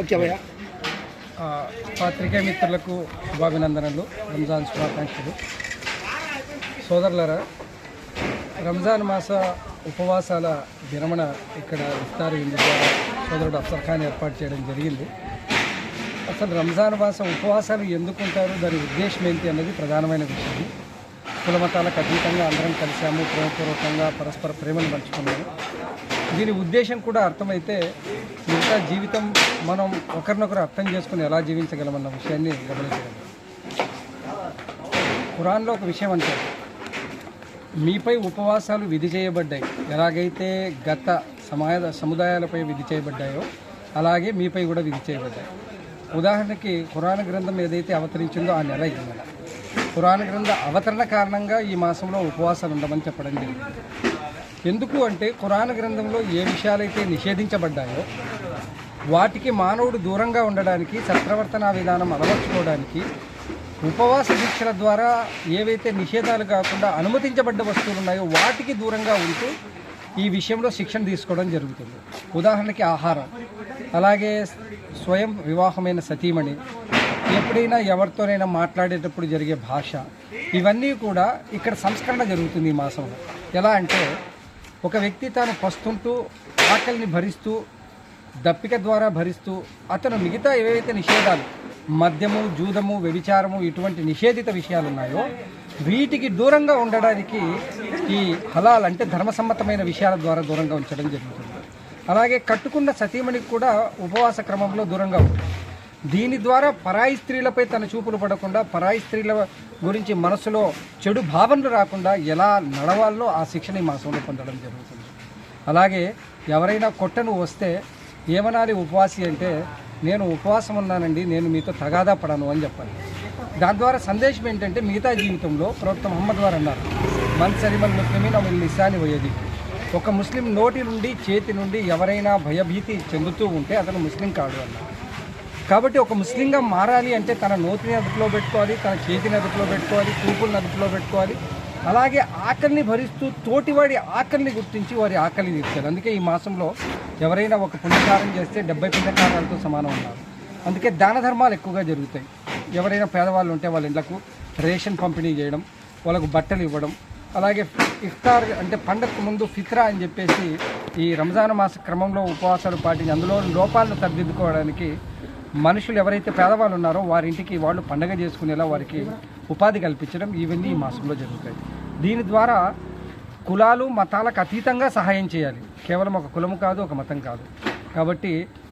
Okay భయ్యా. పాత్రికే మిత్రులకు శుభాభినందనలు, రంజాన్ శుభాకాంక్షలు. సోదరులారా, రంజాన్ మాస ఉపవాసాల విరమణ ఇక్కడ ఇఫ్తార్ విందు ద్వారా సోదరుడు అఫ్సర్ ఖాన్ ఏర్పాటు చేయడం జరిగింది. అసలు రంజాన్ మాస ఉపవాసాలు ఎందుకుంటారు, దాని ఉద్దేశం ఏంటి అన్నది ప్రధానమైన విషయం. కుల మతాలకు అతీతంగా అందరం కలిసాము, ప్రేమపూర్వకంగా పరస్పర ప్రేమను పంచుకున్నాము. దీని ఉద్దేశం కూడా అర్థమైతే మిగతా జీవితం మనం ఒకరినొకరు అర్థం చేసుకుని ఎలా జీవించగలమన్న విషయాన్ని గమనించగలం. ఖురాన్లో ఒక విషయం అంటారు, మీపై ఉపవాసాలు విధి చేయబడ్డాయి, ఎలాగైతే గత సముదాయాలపై విధి చేయబడ్డాయో అలాగే మీపై కూడా విధి చేయబడ్డాయి. ఉదాహరణకి ఖురాన్ గ్రంథం ఏదైతే అవతరించిందో ఆ నెల ఈ నెల. ఖురాన్ గ్రంథ అవతరణ కారణంగా ఈ మాసంలో ఉపవాసాలు ఉండమని చెప్పడం జరిగింది. ఎందుకు అంటే ఖురాన్ గ్రంథంలో ఏ విషయాలైతే నిషేధించబడ్డాయో వాటికి మానవుడు దూరంగా ఉండడానికి, సత్ప్రవర్తన విధానం అలవర్చుకోవడానికి ఉపవాస దీక్షల ద్వారా ఏవైతే నిషేధాలు కాకుండా అనుమతించబడ్డ వస్తువులు ఉన్నాయో వాటికి దూరంగా ఉంటూ ఈ విషయంలో శిక్షణ తీసుకోవడం జరుగుతుంది. ఉదాహరణకి ఆహారం, అలాగే స్వయం వివాహమైన సతీమణి, ఎప్పుడైనా ఎవరితోనైనా మాట్లాడేటప్పుడు జరిగే భాష, ఇవన్నీ కూడా ఇక్కడ సంస్కరణ జరుగుతుంది ఈ మాసంలో. ఎలా అంటే ఒక వ్యక్తి తాను పస్తుంటూ ఆకలిని భరిస్తూ దప్పిక ద్వారా భరిస్తూ అతను మిగతా ఏవైతే నిషేధాలు, మద్యము, జూదము, వ్యభిచారము, ఇటువంటి నిషేధిత విషయాలు ఉన్నాయో వీటికి దూరంగా ఉండడానికి ఈ హలాల్ అంటే ధర్మసమ్మతమైన విషయాల ద్వారా దూరంగా ఉంచడం జరుగుతుంది. అలాగే కట్టుకున్న సతీమణికి కూడా ఉపవాస క్రమంలో దూరంగా ఉంటుంది. దీని ద్వారా పరాయి స్త్రీలపై తన చూపులు పడకుండా, పరాయి స్త్రీల గురించి మనసులో చెడు భావనలు రాకుండా ఎలా నడవాలో ఆ శిక్షణ ఈ మాసంలో పొందడం జరుగుతుంది. అలాగే ఎవరైనా కొట్టను వస్తే ఏమనాలి ఉపవాసి అంటే, నేను ఉపవాసం ఉన్నానండి, నేను మీతో తగాదా పడను అని చెప్పాలి. దాని ద్వారా సందేశం ఏంటంటే మిగతా జీవితంలో ప్రవక్త ముహమ్మద్ వారు అన్నారు, మన్ సరిమల్ ముస్లిమీన్ అమిల్ లిసాని వయ్యది. ఒక ముస్లిం నోటి నుండి చేతి నుండి ఎవరైనా భయభీతి చెందుతూ ఉంటే అతను ముస్లిం కాడు అన్నారు. కాబట్టి ఒక ముస్లింగా మారాలి అంటే తన నోటిని అదుపులో పెట్టుకోవాలి, తన చేతిని అదుపులో పెట్టుకోవాలి, చూపులను అదుపులో పెట్టుకోవాలి. అలాగే ఆకలిని భరిస్తూ తోటివాడి ఆకలిని గుర్తించి వారి ఆకలిని తీర్చాలి. అందుకే ఈ మాసంలో ఎవరైనా ఒక పుణ్యకారం చేస్తే 70 పుణ్యకారాలతో సమానం ఉన్నారు. అందుకే దాన ధర్మాలు ఎక్కువగా జరుగుతాయి. ఎవరైనా పేదవాళ్ళు ఉంటే వాళ్ళ ఇళ్లకు రేషన్ పంపిణీ చేయడం, వాళ్ళకు బట్టలు ఇవ్వడం, అలాగే ఇఫ్తార్ అంటే పండగకు ముందు ఫిత్రా అని చెప్పేసి ఈ రంజాన్ మాస క్రమంలో ఉపవాసాలు పాటించి అందులో లోపాలను సరిదిద్దుకోవడానికి మనుషులు ఎవరైతే పేదవాళ్ళు ఉన్నారో వారింటికి వాళ్ళు పండగ చేసుకునేలా వారికి ఉపాధి కల్పించడం, ఇవన్నీ ఈ మాసంలో జరుగుతాయి. దీని ద్వారా కులాలు మతాలకు అతీతంగా సహాయం చేయాలి. కేవలం ఒక కులము కాదు, ఒక మతం కాదు. కాబట్టి